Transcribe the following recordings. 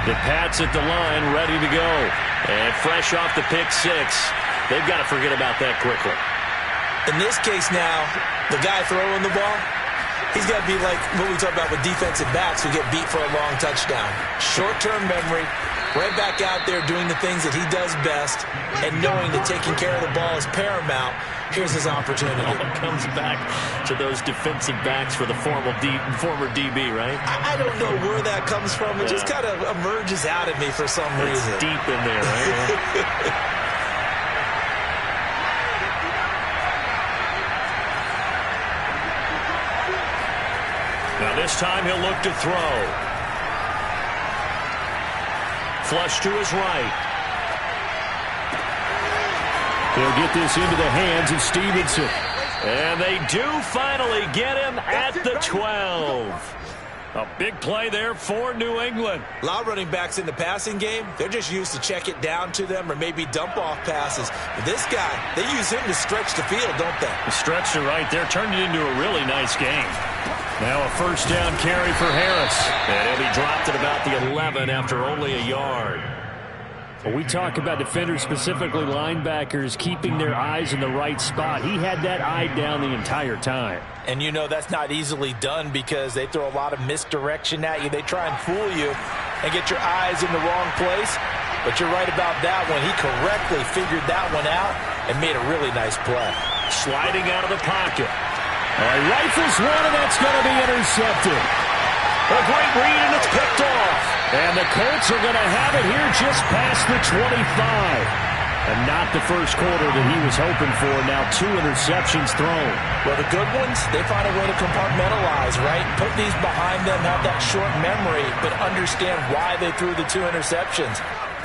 The Pats at the line, ready to go. And fresh off the pick six. They've got to forget about that quickly. In this case now, the guy throwing the ball, he's got to be like what we talk about with defensive backs who get beat for a long touchdown. Short-term memory, right back out there doing the things that he does best, and knowing that taking care of the ball is paramount. Here's his opportunity. It all comes back to those defensive backs for the former DB, right? I don't know where that comes from. It just kind of emerges out of me for some reason. It's deep in there, right? Now this time he'll look to throw. Flush to his right. He'll get this into the hands of Stevenson. And they do finally get him at the 12. A big play there for New England. A lot of running backs in the passing game, they're just used to check it down to them or maybe dump off passes. But this guy, they use him to stretch the field, don't they? Stretched it right there, turned it into a really nice game. Now a first down carry for Harris. And he'll be dropped at about the 11 after only a yard. Well, we talk about defenders, specifically linebackers, keeping their eyes in the right spot. He had that eye down the entire time. And you know that's not easily done because they throw a lot of misdirection at you. They try and fool you and get your eyes in the wrong place. But you're right about that one. He correctly figured that one out and made a really nice play. Sliding out of the pocket. He rifles one, and that's going to be intercepted. A great read, and it's picked off. And the Colts are going to have it here just past the 25. And not the first quarter that he was hoping for. Now 2 interceptions thrown. Well, the good ones, they find a way to compartmentalize, right? Put these behind them, have that short memory, but understand why they threw the 2 interceptions.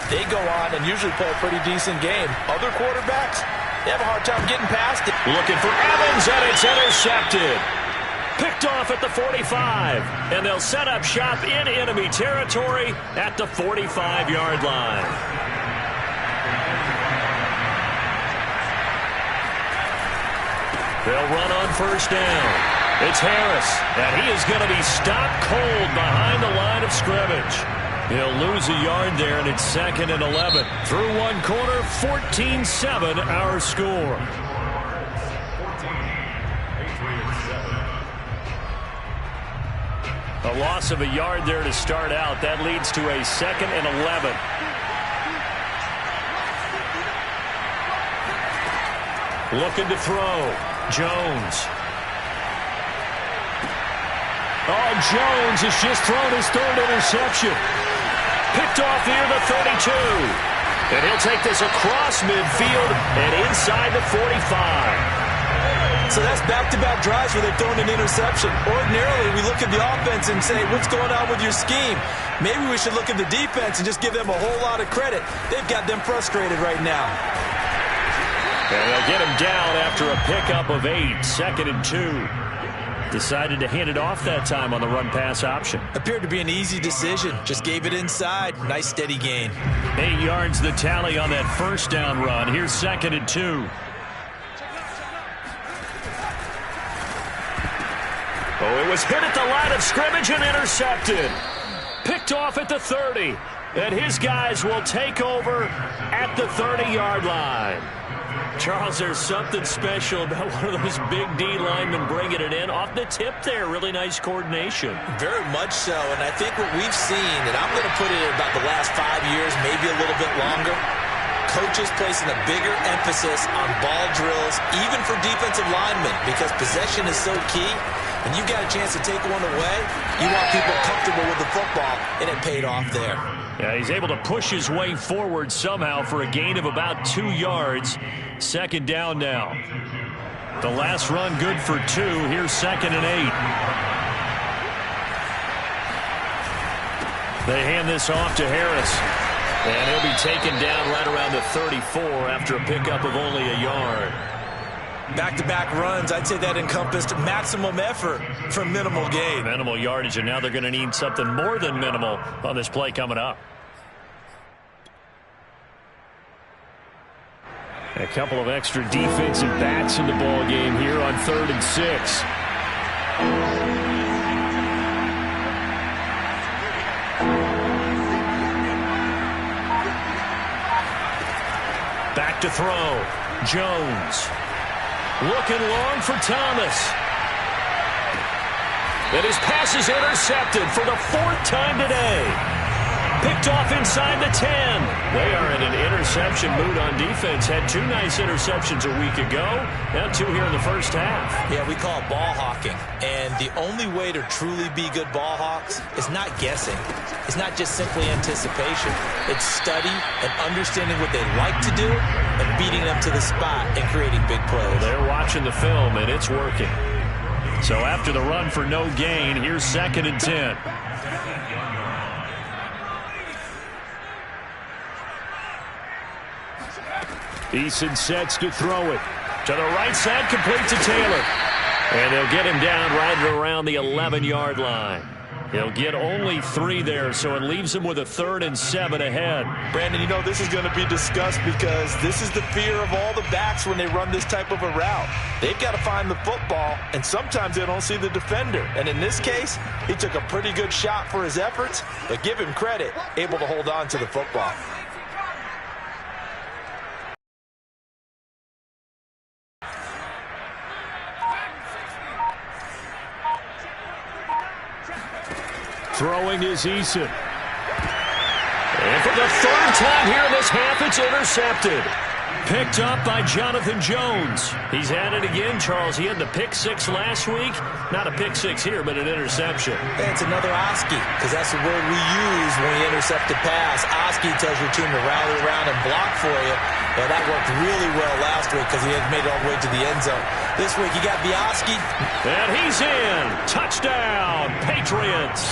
They go on and usually play a pretty decent game. Other quarterbacks, they have a hard time getting past it. Looking for Evans, and it's intercepted. Picked off at the 45, and they'll set up shop in enemy territory at the 45-yard line. They'll run on first down. It's Harris, and he is going to be stopped cold behind the line of scrimmage. He'll lose a yard there, and it's 2nd and 11. Through one quarter, 14-7 our score. A loss of a yard there to start out. That leads to a 2nd and 11. Looking to throw. Jones. Oh, Jones has just thrown his 3rd interception. Picked off near the 32. And he'll take this across midfield and inside the 45. So that's back-to-back drives where they've thrown an interception. Ordinarily, we look at the offense and say, what's going on with your scheme? Maybe we should look at the defense and just give them a whole lot of credit. They've got them frustrated right now. And they'll get him down after a pickup of 8, 2nd and 2. Decided to hand it off that time on the run-pass option. Appeared to be an easy decision. Just gave it inside. Nice, steady gain. 8 yards the tally on that first down run. Here's 2nd and 2. Oh, it was hit at the line of scrimmage and intercepted. Picked off at the 30. And his guys will take over at the 30-yard line. Charles, there's something special about one of those big D linemen bringing it in. Off the tip there, really nice coordination. Very much so, and I think what we've seen, and I'm going to put it in about the last 5 years, maybe a little bit longer, coaches placing a bigger emphasis on ball drills, even for defensive linemen, because possession is so key. And you've got a chance to take one away, you want people comfortable with the football, and it paid off there. Yeah, he's able to push his way forward somehow for a gain of about 2 yards. 2nd down now. The last run good for 2. Here's 2nd and 8. They hand this off to Harris. And he'll be taken down right around the 34 after a pickup of only a yard. Back-to-back runs, I'd say that encompassed maximum effort for minimal gain. Minimal yardage, and now they're going to need something more than minimal on this play coming up. A couple of extra defensive backs in the ball game here on 3rd and 6. back to throw. Jones. Looking long for Thomas. And his pass is intercepted for the 4th time today. Picked off inside the 10. They are in an interception mood on defense. Had 2 nice interceptions a week ago. Now 2 here in the first half. Yeah, we call it ball hawking. And the only way to truly be good ball hawks is not guessing. It's not just simply anticipation. It's study and understanding what they like to do and beating them to the spot and creating big plays. Well, they're watching the film, and it's working. So after the run for no gain, here's 2nd and 10. Eason sets to throw it. To the right side, complete to Taylor. And they'll get him down right around the 11-yard line. He'll get only 3 there, so it leaves him with a 3rd and 7 ahead. Brandon, you know this is going to be discussed because this is the fear of all the backs when they run this type of a route. They've got to find the football, and sometimes they don't see the defender. And in this case, he took a pretty good shot for his efforts, but give him credit, able to hold on to the football. Throwing is Eason. And for the 3rd time here in this half, it's intercepted. Picked up by Jonathan Jones. He's at it again, Charles. He had the pick 6 last week. Not a pick 6 here, but an interception. Yeah, it's another Oski, because that's the word we use when we intercept a pass. Oski tells your team to rally around and block for you. Well, that worked really well last week because he had made it all the way to the end zone. This week, you got Bioski. And he's in. Touchdown, Patriots.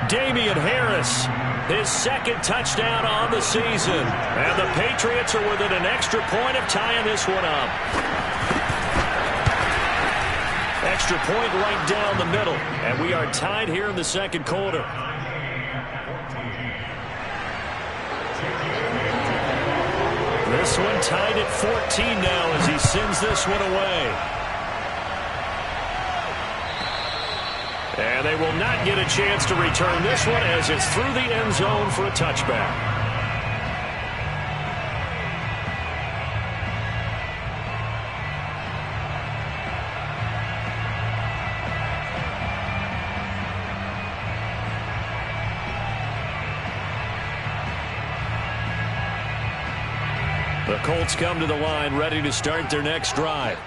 Damian Harris, his 2nd touchdown on the season. And the Patriots are within an extra point of tying this one up. Extra point right down the middle. And we are tied here in the 2nd quarter. This one tied at 14 now as he sends this one away. And they will not get a chance to return this one as it's through the end zone for a touchback. The Colts come to the line ready to start their next drive.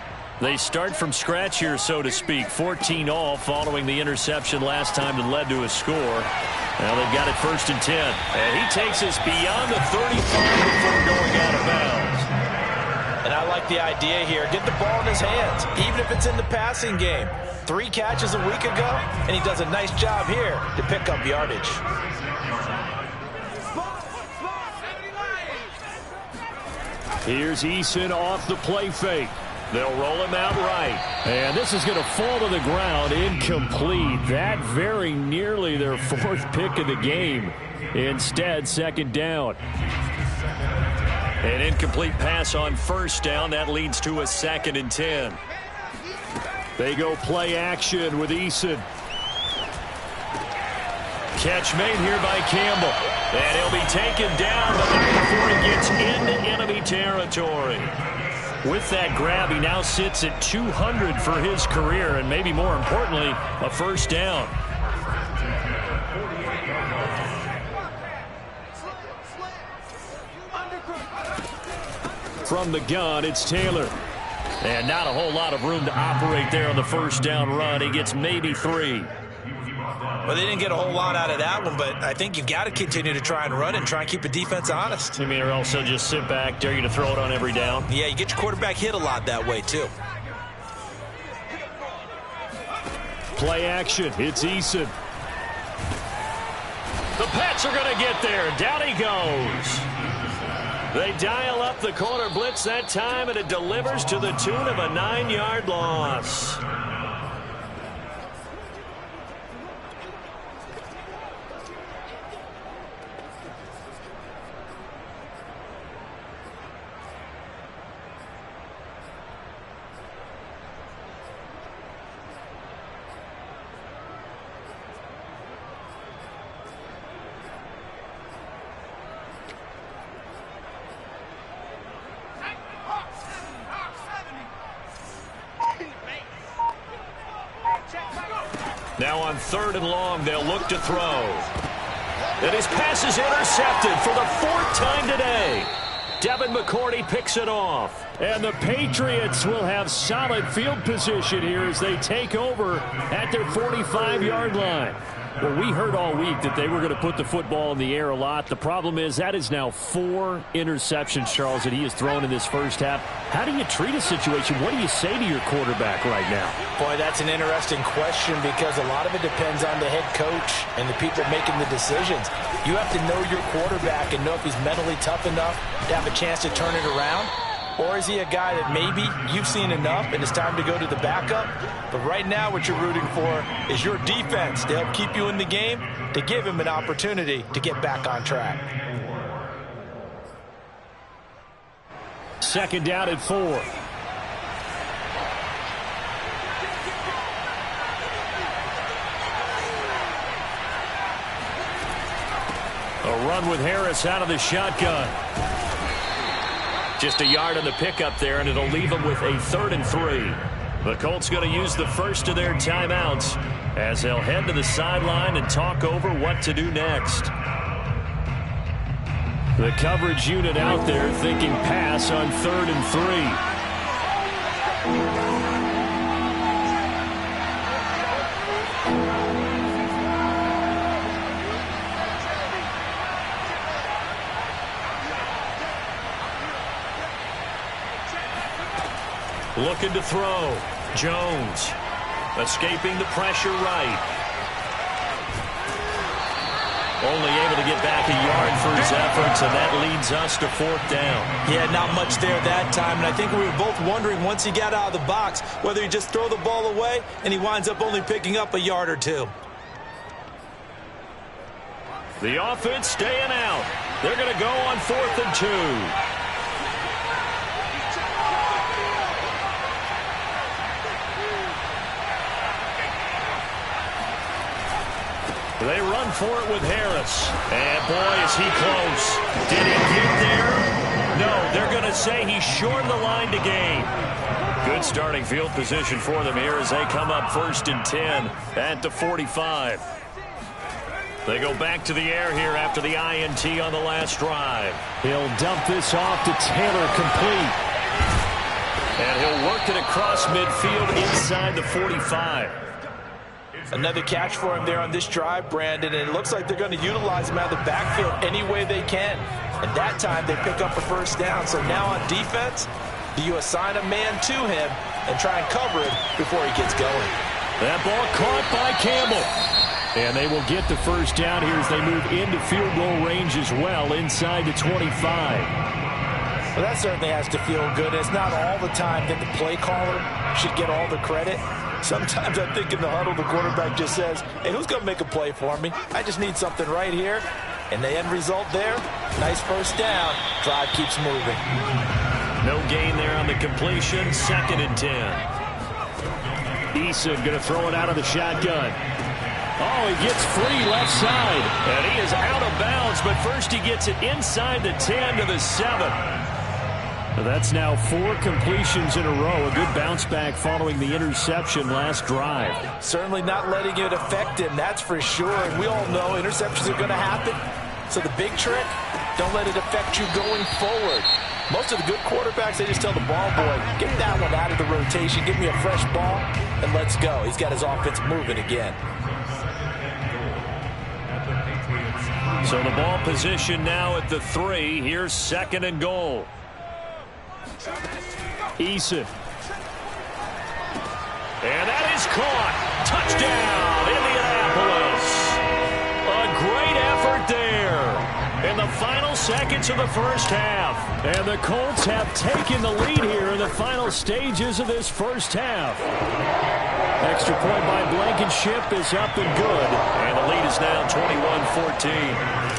They start from scratch here, so to speak. 14 all following the interception last time that led to a score. Now they've got it 1st and 10. And he takes us beyond the 35 before going out of bounds. And I like the idea here. Get the ball in his hands, even if it's in the passing game. 3 catches a week ago, and he does a nice job here to pick up yardage. Here's Eason off the play fake. They'll roll him out right. And this is going to fall to the ground. Incomplete. That very nearly their 4th pick of the game. Instead, 2nd down. An incomplete pass on 1st down. That leads to a 2nd and 10. They go play action with Eason. Catch made here by Campbell. And he'll be taken down, but not before he gets into enemy territory. With that grab, he now sits at 200 for his career, and maybe more importantly, a 1st down. From the gun, it's Taylor. And not a whole lot of room to operate there on the 1st down run. He gets maybe 3. Well, they didn't get a whole lot out of that one, but I think you've got to continue to try and run and try and keep the defense honest. You mean, or also just sit back, dare you to throw it on every down? Yeah, you get your quarterback hit a lot that way, too. Play action. It's Eason. The Pats are going to get there. Down he goes. They dial up the corner blitz that time, and it delivers to the tune of a 9-yard loss. Now on 3rd and long, they'll look to throw. And his pass is intercepted for the 4th time today. Devin McCourty picks it off. And the Patriots will have solid field position here as they take over at their 45-yard line. Well, we heard all week that they were going to put the football in the air a lot. The problem is that is now 4 interceptions, Charles, that he has thrown in this first half. How do you treat a situation? What do you say to your quarterback right now? Boy, that's an interesting question because a lot of it depends on the head coach and the people making the decisions. You have to know your quarterback and know if he's mentally tough enough to have a chance to turn it around. Or is he a guy that maybe you've seen enough and it's time to go to the backup? But right now what you're rooting for is your defense to help keep you in the game, to give him an opportunity to get back on track. 2nd down at 4. A run with Harris out of the shotgun. Just a yard on the pickup there, and it'll leave them with a 3rd and 3. The Colts going to use the first of their timeouts as they'll head to the sideline and talk over what to do next. The coverage unit out there thinking pass on 3rd and 3. Looking to throw. Jones escaping the pressure right. Only able to get back a yard for his efforts, and that leads us to 4th down. Yeah, not much there that time, and I think we were both wondering once he got out of the box whether he just throw the ball away and he winds up only picking up a yard or 2. The offense staying out. They're going to go on 4th and 2. They run for it with Harris. And boy, is he close. Did he get there? No, they're going to say he's short of the line to gain. Good starting field position for them here as they come up 1st and 10 at the 45. They go back to the air here after the INT on the last drive. He'll dump this off to Taylor, complete. And he'll work it across midfield inside the 45. Another catch for him there on this drive, Brandon, and it looks like they're going to utilize him out of the backfield any way they can. And that time they pick up a 1st down. So now on defense, do you assign a man to him and try and cover it before he gets going? That ball caught by Campbell. And they will get the 1st down here as they move into field goal range as well inside the 25. Well, that certainly has to feel good. It's not all the time that the play caller should get all the credit. Sometimes I think in the huddle, the quarterback just says, hey, who's going to make a play for me? I just need something right here. And the end result there, nice 1st down. Drive keeps moving. No gain there on the completion. 2nd and 10. Eason going to throw it out of the shotgun. Oh, he gets free left side. And he is out of bounds, but first he gets it inside the 10 to the 7. That's now 4 completions in a row. A good bounce back following the interception last drive. Certainly not letting it affect him, that's for sure. And we all know interceptions are going to happen. So the big trick, don't let it affect you going forward. Most of the good quarterbacks, they just tell the ball boy, get that one out of the rotation, give me a fresh ball, and let's go. He's got his offense moving again. So the ball position now at the 3. Here's 2nd and goal. Eason. And that is caught. Touchdown, Indianapolis. A great effort there in the final seconds of the first half. And the Colts have taken the lead here in the final stages of this first half. Extra point by Blankenship is up and good. And the lead is now 21-14.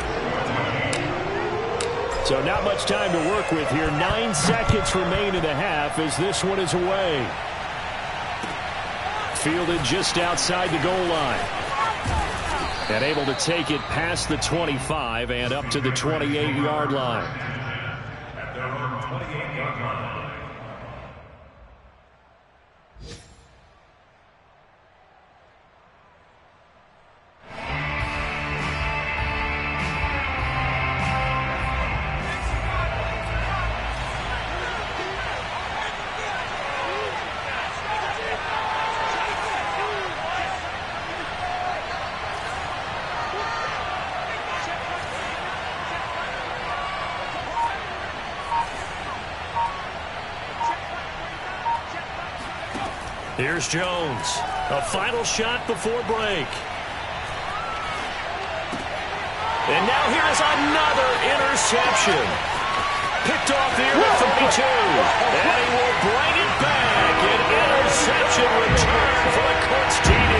So not much time to work with here. 9 seconds remain in the half as this one is away. Fielded just outside the goal line. And able to take it past the 25 and up to the 28-yard line. Here's Jones. A final shot before break. And now here's another interception. Picked off here at 32. And he will bring it back. An interception return for the Colts TD.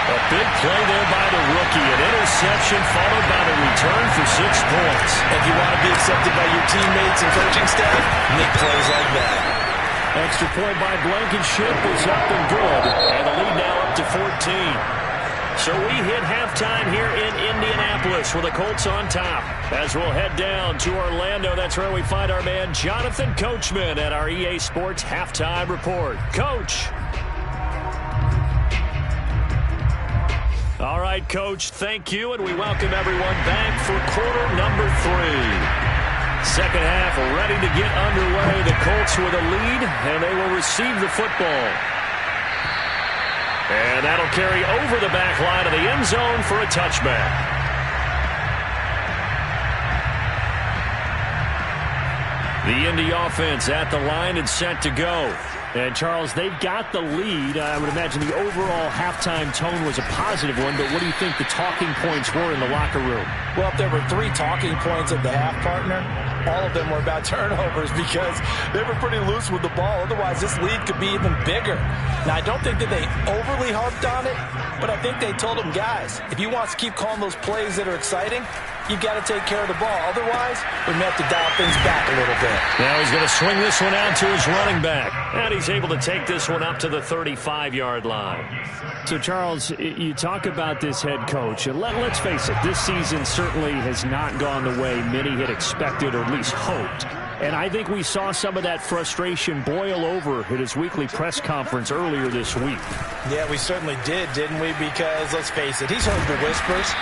A big play there by the rookie. An interception followed by the return for 6 points. If you want to be accepted by your teammates and coaching staff, make plays like that. Extra point by Blankenship is up and good. And the lead now up to 14. So we hit halftime here in Indianapolis with the Colts on top. As we'll head down to Orlando, that's where we find our man Jonathan Coachman at our EA Sports Halftime Report. Coach. All right, Coach, thank you, and we welcome everyone back for quarter number 3. Second half ready to get underway. The Colts with a lead, and they will receive the football. And that'll carry over the back line of the end zone for a touchback. The Indy offense at the line and set to go. And, Charles, they've got the lead. I would imagine the overall halftime tone was a positive one, but what do you think the talking points were in the locker room? Well, if there were 3 talking points at the half, partner, all of them were about turnovers because they were pretty loose with the ball. Otherwise, this lead could be even bigger. Now, I don't think that they overly harped on it, but I think they told them, guys, if you want to keep calling those plays that are exciting, you've got to take care of the ball. Otherwise, we may have to dial things back a little bit. Now he's going to swing this one out to his running back. And he's able to take this one up to the 35-yard line. So, Charles, you talk about this head coach, and let's face it, this season certainly has not gone the way many had expected or at least hoped. And I think we saw some of that frustration boil over at his weekly press conference earlier this week. Yeah, we certainly did, didn't we? Because, let's face it, he's heard the whispers,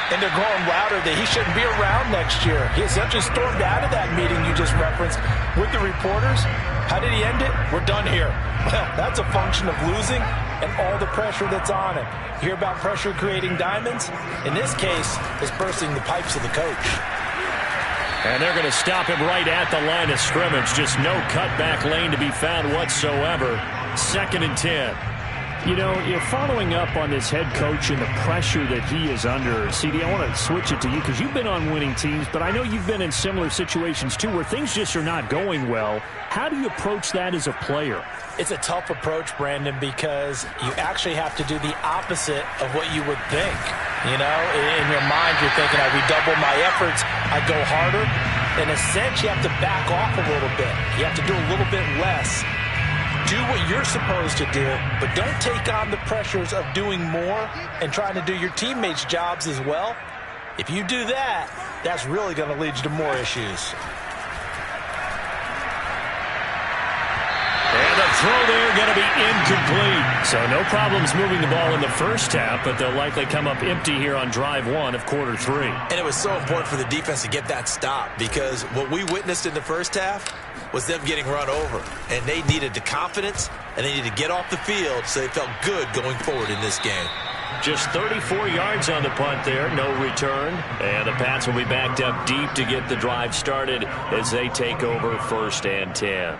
and they're growing louder that he shouldn't be around next year. He essentially stormed out of that meeting you just referenced with the reporters. How did he end it? We're done here. Well, that's a function of losing and all the pressure that's on him. You hear about pressure creating diamonds? In this case, it's bursting the pipes of the coach. And they're going to stop him right at the line of scrimmage. Just no cutback lane to be found whatsoever. 2nd and 10. You know, you're following up on this head coach and the pressure that he is under. CD, I want to switch it to you because you've been on winning teams, but I know you've been in similar situations too where things just are not going well. How do you approach that as a player? It's a tough approach, Brandon, because you actually have to do the opposite of what you would think. You know, in your mind, you're thinking, I redouble my efforts, I go harder. In a sense, you have to back off a little bit. You have to do a little bit less. Do what you're supposed to do, but don't take on the pressures of doing more and trying to do your teammates' jobs as well. If you do that, that's really going to lead you to more issues. And the throw there going to be incomplete. So no problems moving the ball in the first half, but they'll likely come up empty here on drive 1 of quarter 3. And it was so important for the defense to get that stop because what we witnessed in the first half was them getting run over. And they needed the confidence, and they needed to get off the field so they felt good going forward in this game. Just 34 yards on the punt there, no return. And the Pats will be backed up deep to get the drive started as they take over 1st and 10.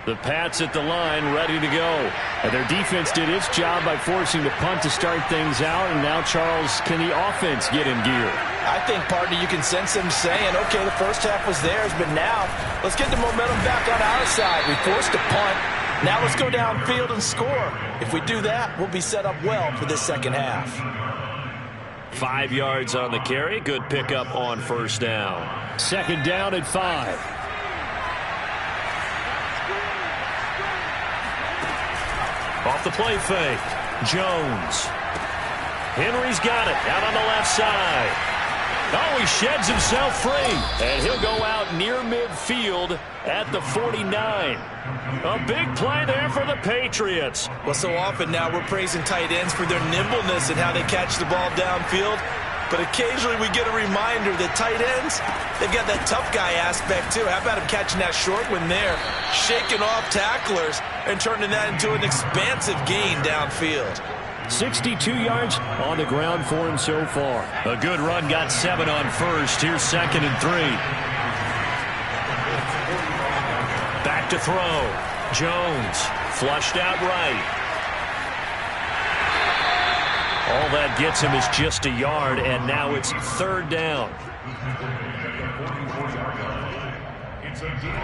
The Pats at the line, ready to go. And their defense did its job by forcing the punt to start things out. And now, Charles, can the offense get in gear? I think, partner, you can sense them saying, okay, the first half was theirs, but now let's get the momentum back on our side. We forced a punt. Now let's go downfield and score. If we do that, we'll be set up well for this second half. 5 yards on the carry. Good pickup on 1st down. 2nd down at 5. Off the play fake. Jones. Henry's got it out on the left side. Oh, he sheds himself free. And he'll go out near midfield at the 49. A big play there for the Patriots. Well, so often now we're praising tight ends for their nimbleness and how they catch the ball downfield. But occasionally we get a reminder that tight ends, they've got that tough guy aspect too. How about him catching that short one there, shaking off tacklers, and turning that into an expansive gain downfield. 62 yards on the ground for him so far. A good run, got 7 on 1st. Here's 2nd and 3. to throw. Jones flushed out right. All that gets him is just a yard, and now it's 3rd down. It's a good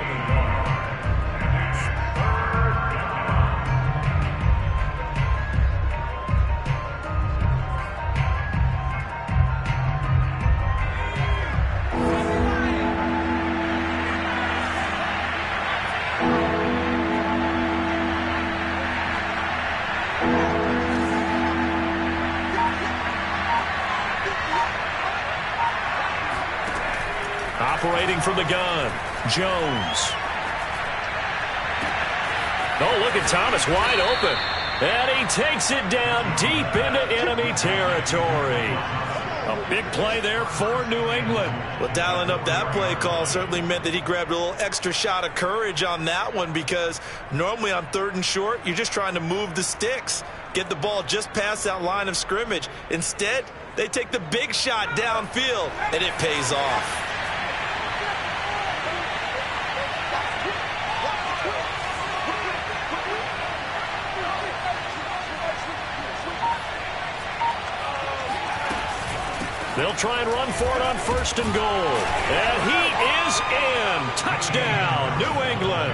operating from the gun, Jones. Oh, look at Thomas wide open. And he takes it down deep into enemy territory. A big play there for New England. Well, dialing up that play call certainly meant that he grabbed a little extra shot of courage on that one, because normally on 3rd and short, you're just trying to move the sticks, get the ball just past that line of scrimmage. Instead, they take the big shot downfield, and it pays off. They'll try and run for it on 1st and goal. And he is in. Touchdown, New England.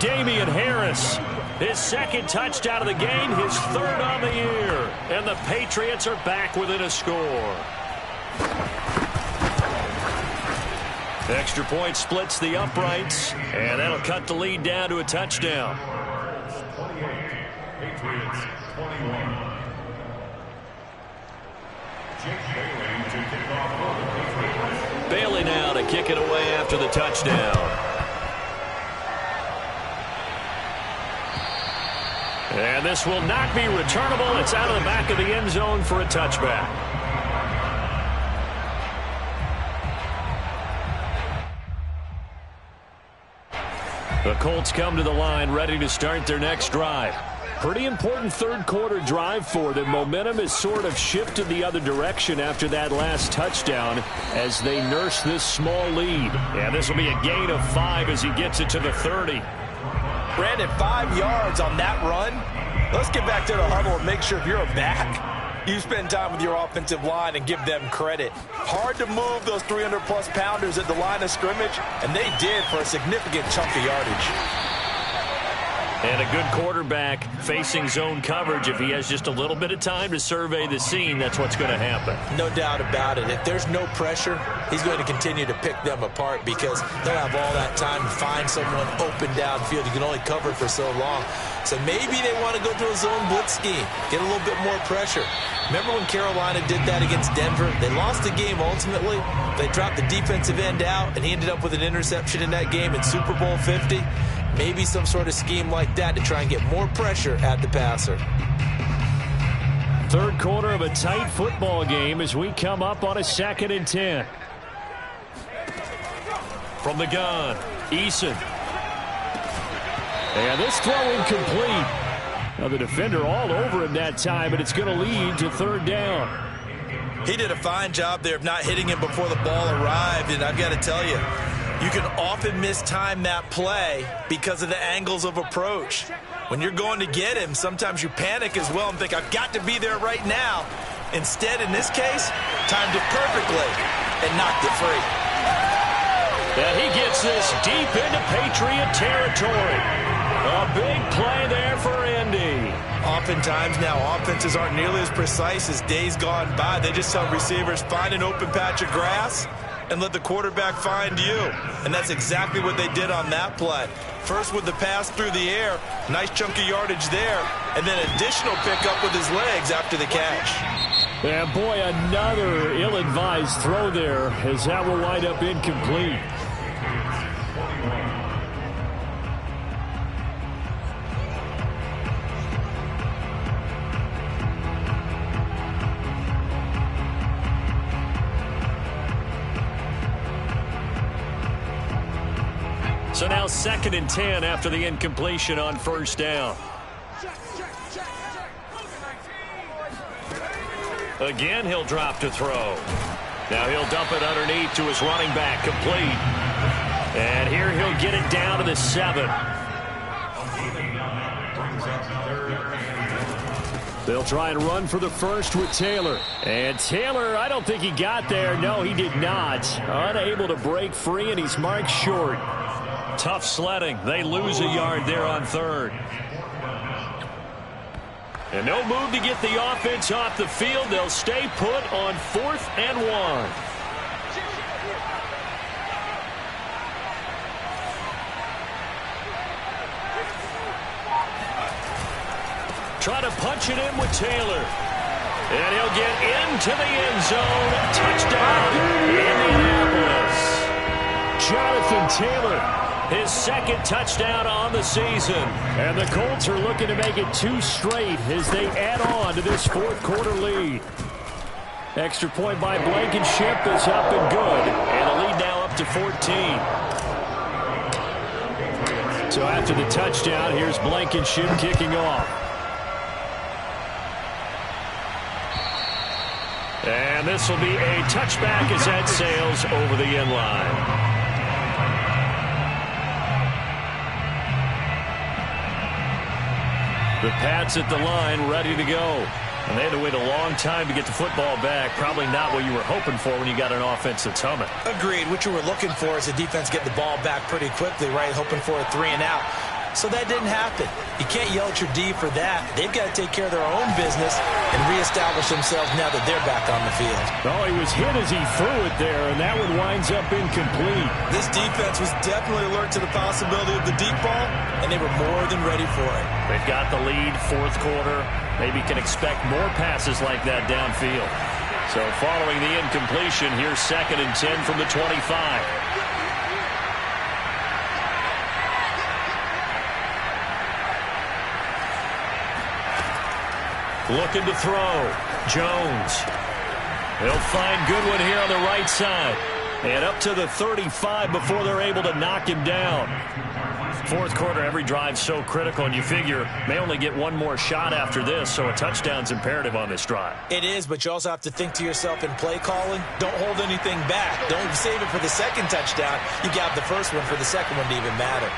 Damian Harris, his 2nd touchdown of the game, his 3rd on the year. And the Patriots are back within a score. Extra point splits the uprights, and that'll cut the lead down to a touchdown. 28, Patriots 21. Bailey now to kick it away after the touchdown. And this will not be returnable. It's out of the back of the end zone for a touchback. The Colts come to the line ready to start their next drive. Pretty important 3rd quarter drive for them. Momentum has sort of shifted the other direction after that last touchdown as they nurse this small lead. And this will be a gain of 5 as he gets it to the 30. Brandon, 5 yards on that run. Let's get back to the huddle and make sure if you're a back, you spend time with your offensive line and give them credit. Hard to move those 300-plus pounders at the line of scrimmage, and they did for a significant chunk of yardage. And a good quarterback facing zone coverage. If he has just a little bit of time to survey the scene, that's what's going to happen. No doubt about it. If there's no pressure, he's going to continue to pick them apart because they'll have all that time to find someone open downfield. You can only cover for so long. So maybe they want to go to a zone blitz scheme, get a little bit more pressure. Remember when Carolina did that against Denver? They lost the game ultimately. They dropped the defensive end out, and he ended up with an interception in that game in Super Bowl 50. Maybe some sort of scheme like that to try and get more pressure at the passer. 3rd quarter of a tight football game as we come up on a 2nd and 10. From the gun, Eason. And this throw incomplete. Now the defender all over him that time, but it's going to lead to 3rd down. He did a fine job there of not hitting him before the ball arrived, and I've got to tell you, you can often mistime that play because of the angles of approach. When you're going to get him, sometimes you panic as well and think, I've got to be there right now. Instead, in this case, timed it perfectly and knocked it free. And he gets this deep into Patriot territory. A big play there for Indy. Oftentimes now, offenses aren't nearly as precise as days gone by. They just tell receivers, find an open patch of grass and let the quarterback find you. And that's exactly what they did on that play. First with the pass through the air, nice chunk of yardage there, and then additional pickup with his legs after the catch. And boy, another ill-advised throw there as that will wind up incomplete. So now 2nd and 10 after the incompletion on 1st down. Again, he'll drop to throw. Now he'll dump it underneath to his running back, complete. And here he'll get it down to the 7. They'll try and run for the first with Taylor. And Taylor, I don't think he got there. No, he did not. Unable to break free, and he's marked short. Tough sledding. They lose a yard there on 3rd. And no move to get the offense off the field. They'll stay put on 4th and 1. Try to punch it in with Taylor. And he'll get into the end zone. Touchdown, Indianapolis. Jonathan Taylor, his 2nd touchdown on the season. And the Colts are looking to make it 2 straight as they add on to this 4th quarter lead. Extra point by Blankenship is up and good. And the lead now up to 14. So after the touchdown, here's Blankenship kicking off. And this will be a touchback as that sails over the end line. The Pats at the line ready to go. And they had to wait a long time to get the football back. Probably not what you were hoping for when you got an offense that's humming. Agreed. What you were looking for is a defense getting the ball back pretty quickly, right? Hoping for a 3 and out. So that didn't happen. You can't yell at your D for that. They've got to take care of their own business and reestablish themselves now that they're back on the field. Oh, he was hit as he threw it there, and that one winds up incomplete. This defense was definitely alert to the possibility of the deep ball, and they were more than ready for it. They've got the lead, 4th quarter. Maybe can expect more passes like that downfield. So following the incompletion, here's 2nd and 10 from the 25. Looking to throw. Jones. He'll find Goodwin here on the right side. And up to the 35 before they're able to knock him down. 4th quarter, every drive's so critical, and you figure may only get one more shot after this, so a touchdown's imperative on this drive. It is, but you also have to think to yourself in play calling, don't hold anything back. Don't save it for the 2nd touchdown. You got the first one for the 2nd one to even matter.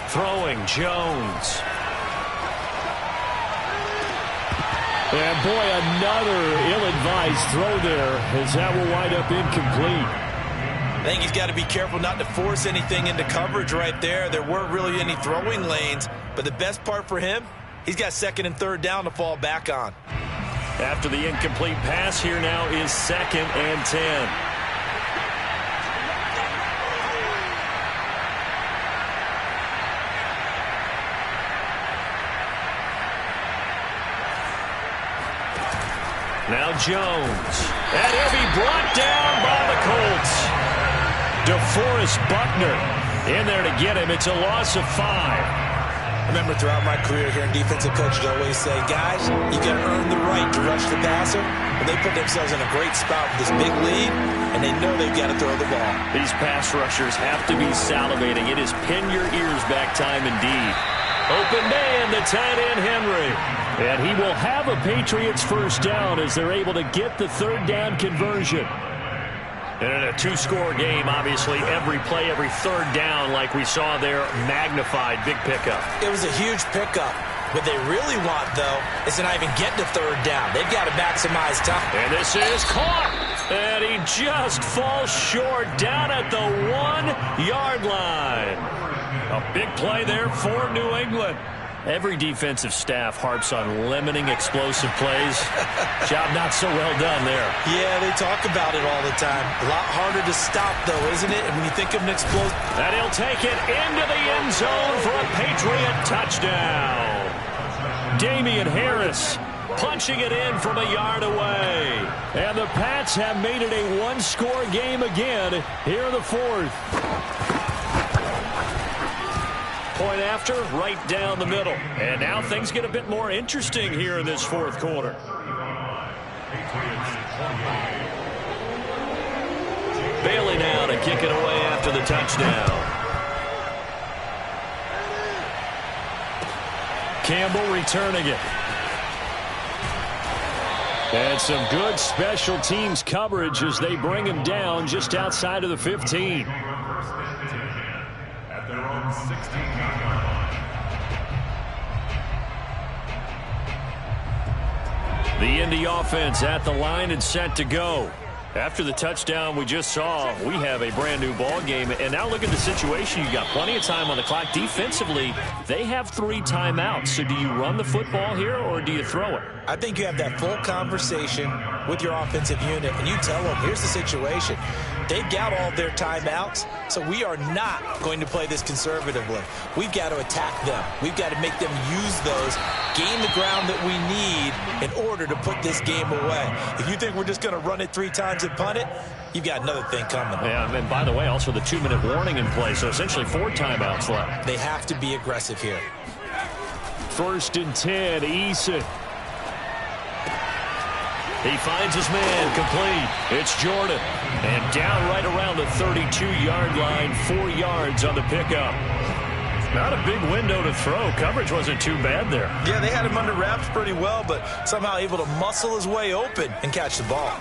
Throwing, Jones. And boy, another ill-advised throw there, as that will wind up incomplete. I think he's got to be careful not to force anything into coverage right there. There weren't really any throwing lanes, but the best part for him, he's got 2nd and 3rd down to fall back on. After the incomplete pass, here now is 2nd and 10. Now Jones. And he'll be brought down by the Colts. DeForest Buckner in there to get him. It's a loss of 5. I remember throughout my career hearing defensive coaches always say, guys, you got to earn the right to rush the passer. And they put themselves in a great spot with this big lead, and they know they've got to throw the ball. These pass rushers have to be salivating. It is pin your ears back time indeed. Open man, the tight end, Henry. And he will have a Patriots first down as they're able to get the 3rd down conversion. And in a 2-score game, obviously, every play, every 3rd down, like we saw there, magnified, big pickup. It was a huge pickup. What they really want, though, is to not even get to 3rd down. They've got to maximize time. And this is caught. And he just falls short down at the 1-yard line. A big play there for New England. Every defensive staff harps on limiting explosive plays. Job not so well done there. Yeah, they talk about it all the time. A lot harder to stop, though, isn't it? And when you think of an explosive... And he'll take it into the end zone for a Patriot touchdown. Damian Harris punching it in from a yard away. And the Pats have made it a 1-score game again here in the 4th. Point after, right down the middle. And now things get a bit more interesting here in this 4th quarter. Bailey now to kick it away after the touchdown. Campbell returning it. And some good special teams coverage as they bring him down just outside of the 15. At their own 16-yard line. The Indy offense at the line and set to go. After the touchdown we just saw, we have a brand new ball game. And now look at the situation. You got plenty of time on the clock. Defensively, they have 3 timeouts. So do you run the football here or do you throw it? I think you have that full conversation with your offensive unit, and you tell them, here's the situation. They've got all their timeouts, so we are not going to play this conservatively. We've got to attack them. We've got to make them use those, gain the ground that we need in order to put this game away. If you think we're just going to run it 3 times and punt it, you've got another thing coming. Yeah, and by the way, also the 2-minute warning in play, so essentially 4 timeouts left. They have to be aggressive here. 1st and 10, Eason. He finds his man complete. It's Jordan. And down right around the 32-yard line, 4 yards on the pickup. Not a big window to throw. Coverage wasn't too bad there. Yeah, they had him under wraps pretty well, but somehow able to muscle his way open and catch the ball.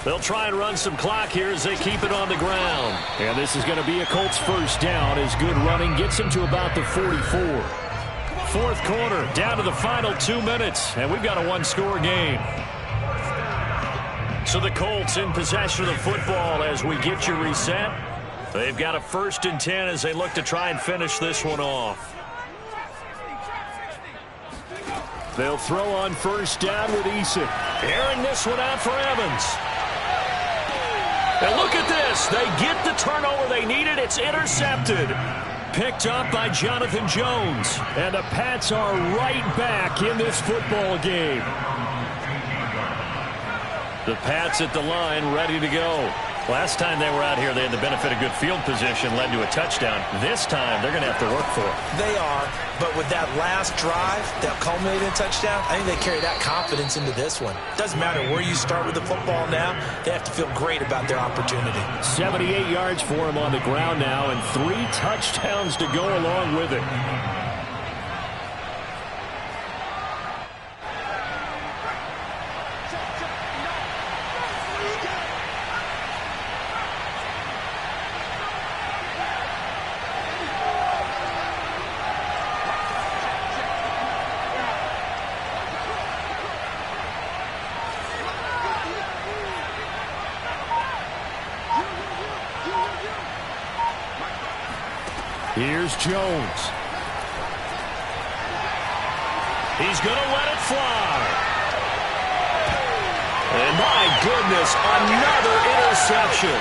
They'll try and run some clock here as they keep it on the ground. And this is going to be a Colts 1st down as good running gets him to about the 44. 4th quarter, down to the final 2 minutes, and we've got a 1-score game. So the Colts in possession of the football as we get you reset. They've got a 1st and 10 as they look to try and finish this one off. They'll throw on 1st down with Eason. Airing this one out for Evans. And look at this. They get the turnover they needed. It's intercepted. Picked up by Jonathan Jones. And the Pats are right back in this football game. The Pats at the line, ready to go. Last time they were out here, they had the benefit of good field position, led to a touchdown. This time, they're going to have to work for it. They are, but with that last drive that culminated in a touchdown, I think they carry that confidence into this one. Doesn't matter where you start with the football now, they have to feel great about their opportunity. 78 yards for him on the ground now, and 3 touchdowns to go along with it. Here's Jones. He's going to let it fly. And my goodness, another interception.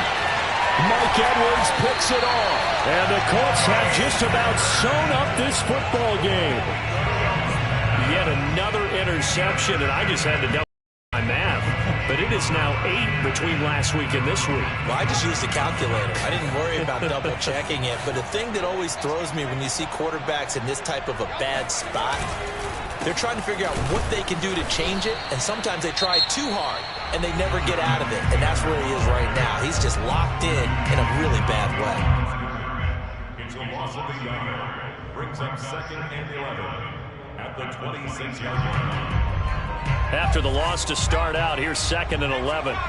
Mike Edwards picks it off. And the Colts have just about sewn up this football game. Yet another interception, and I just had to double my math. But it is now 8 between last week and this week. Well, I just used a calculator. I didn't worry about double-checking it. But the thing that always throws me when you see quarterbacks in this type of a bad spot, they're trying to figure out what they can do to change it, and sometimes they try too hard, and they never get out of it. And that's where he is right now. He's just locked in a really bad way. It's a loss of the yard. Brings up 2nd and 11 at the 26-yard line. After the loss to start out, here's 2nd and 11.